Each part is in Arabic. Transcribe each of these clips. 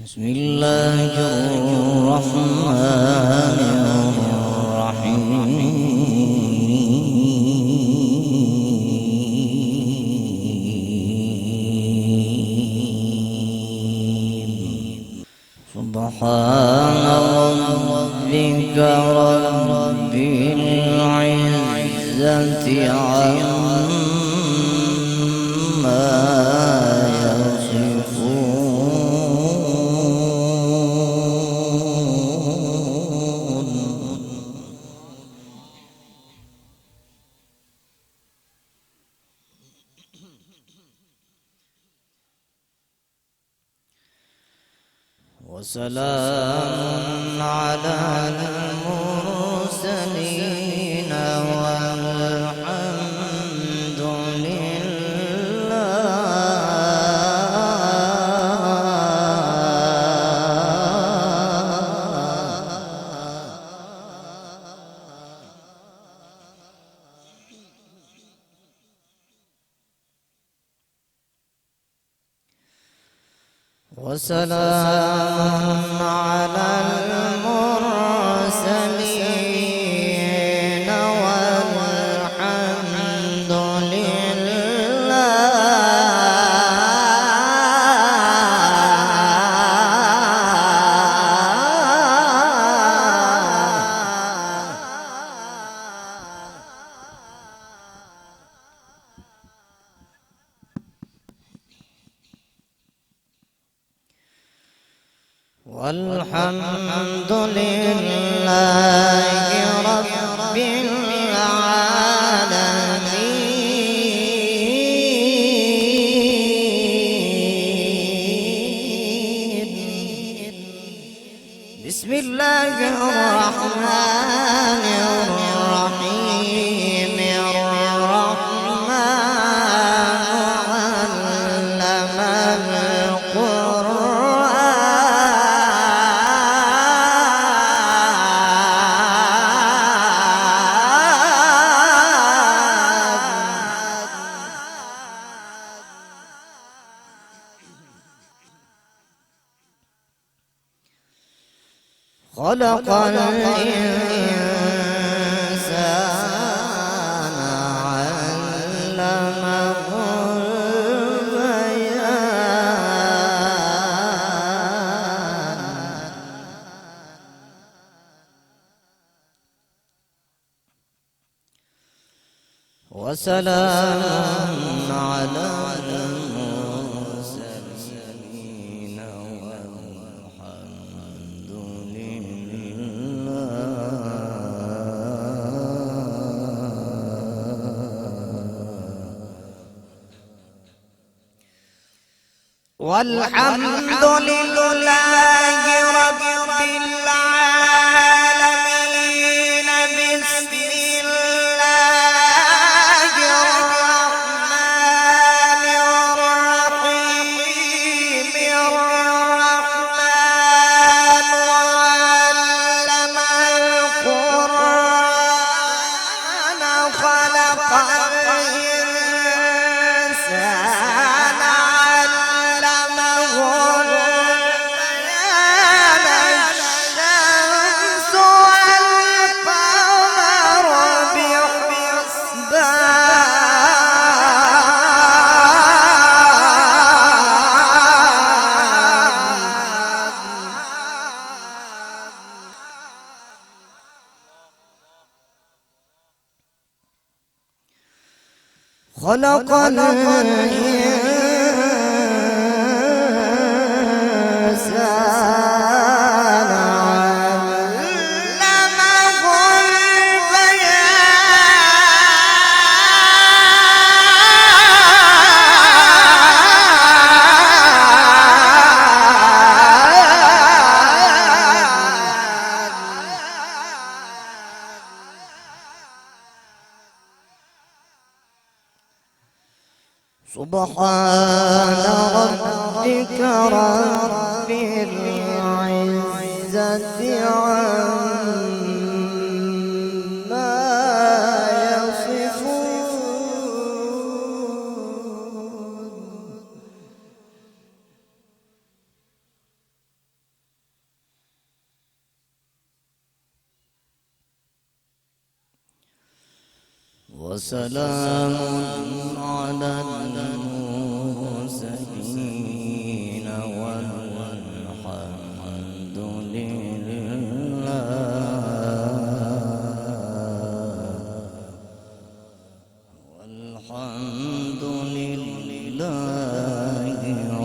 بسم الله الرحمن الرحيم. سبحان ربك رب العزة عما وسلام على المرسلين والحمد لله وسلام على المرسلين والحمد والحمد لله رب العالمين. بسم الله الرحمن الرحيم. الرحمن علم خلق الإنسان علمه البيان. وسلام على المرسلين والحمد والحمد لله رب العالمين. بسم الله الرحمن الرحيم. الرحمن علم القرآن خلق الإنسان خلق الإنسان علمه سبحان ربك رب العزة عما يصفون. وسلام على المرسلين والحمد لله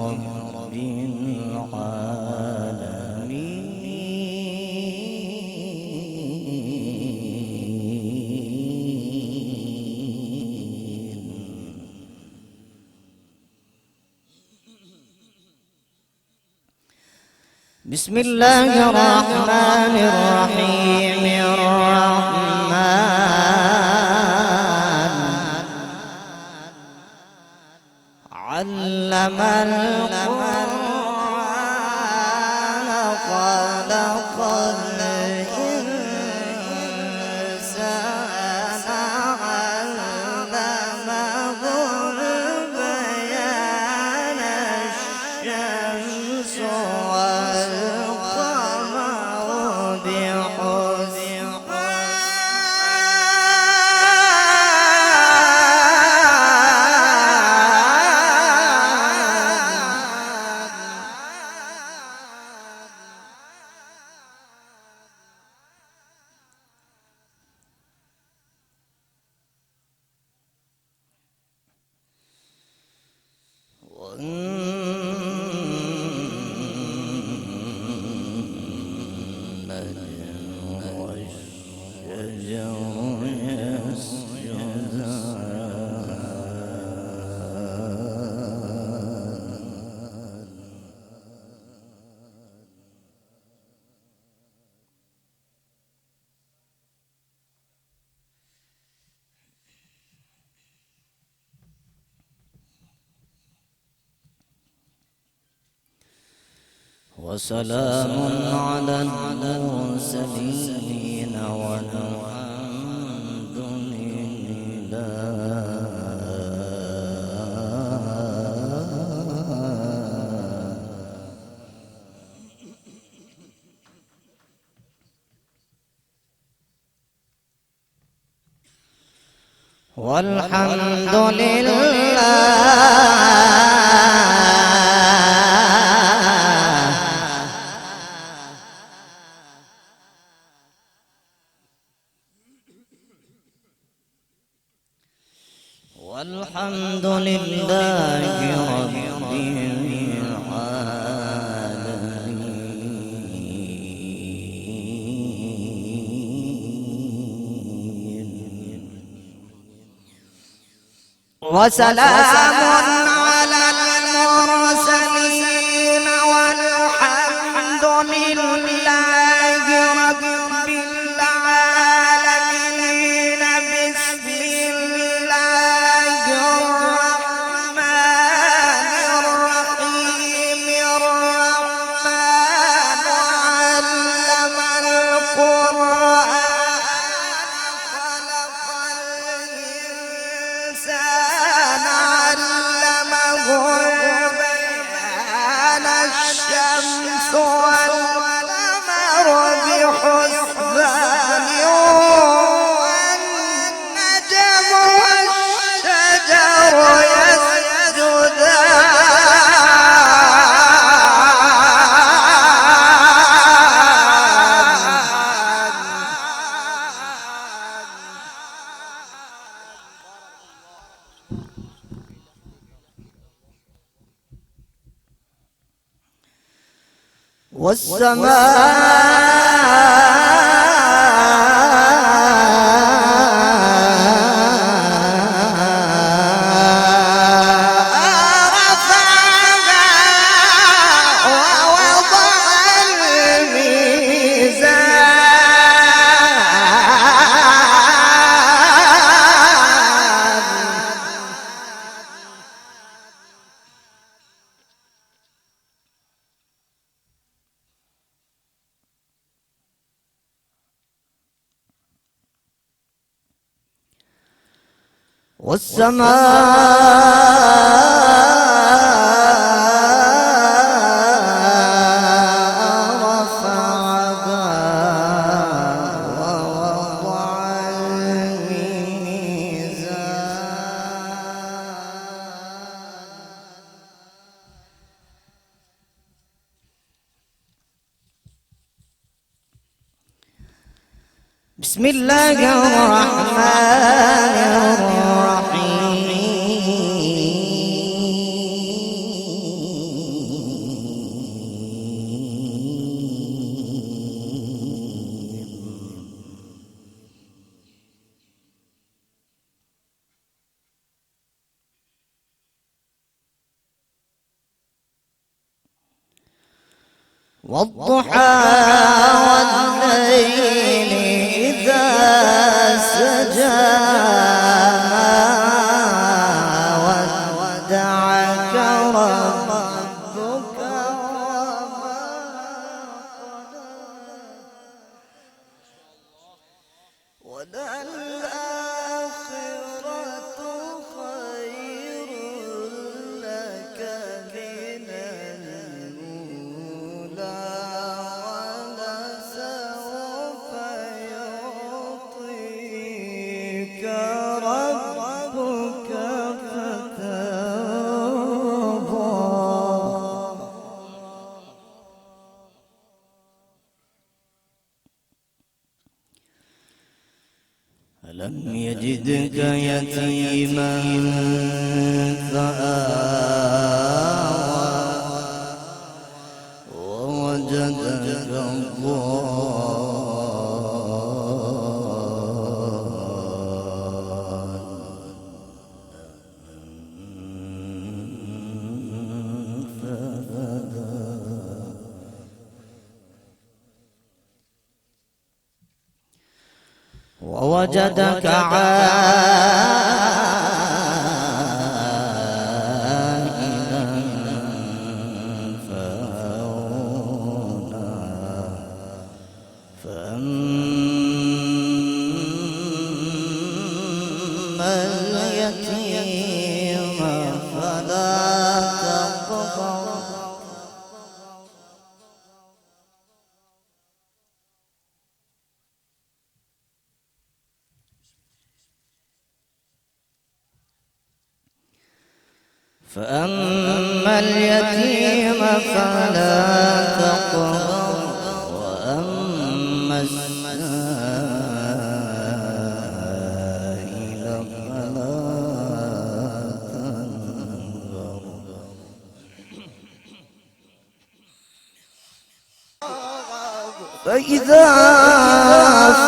رب العالمين. بسم الله الرحمن الرحيم. علم القرآن خلق الإنسان علمه البيان الشمس والقمر بحسبان وسلام على المرسلين والحمد لله والحمد والحمد لله رب العالمين. وسلام على المرسلين والحمد لله رب العالمين. بسم الله الرحمن الرحيم. الرحمن علم القرآن خلق الإنسان علمه البيان الشمس والقمر بحسبان والنجم والشجر يسجدان والسماء رفعها ووضع الميزان بسم الله الرحمن الرحيم. والضحى والليل إذا سجى ما ودعك ربك وللآخرة خير لك من الأولى ولسوف يعطيك ربك فترضى. ألم يجدك يتيما فآوى ووجدك ووجدك عائلا فأغنى فأما اليتيم فلا تقهر فأما اليتيم فلا تقهر وأما السائل فلا تنهر. فإذا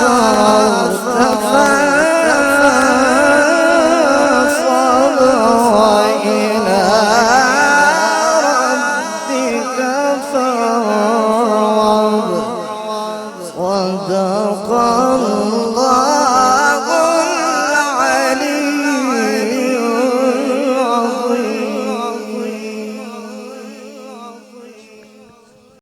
فرغت فانصب وإلى ربك فارغب.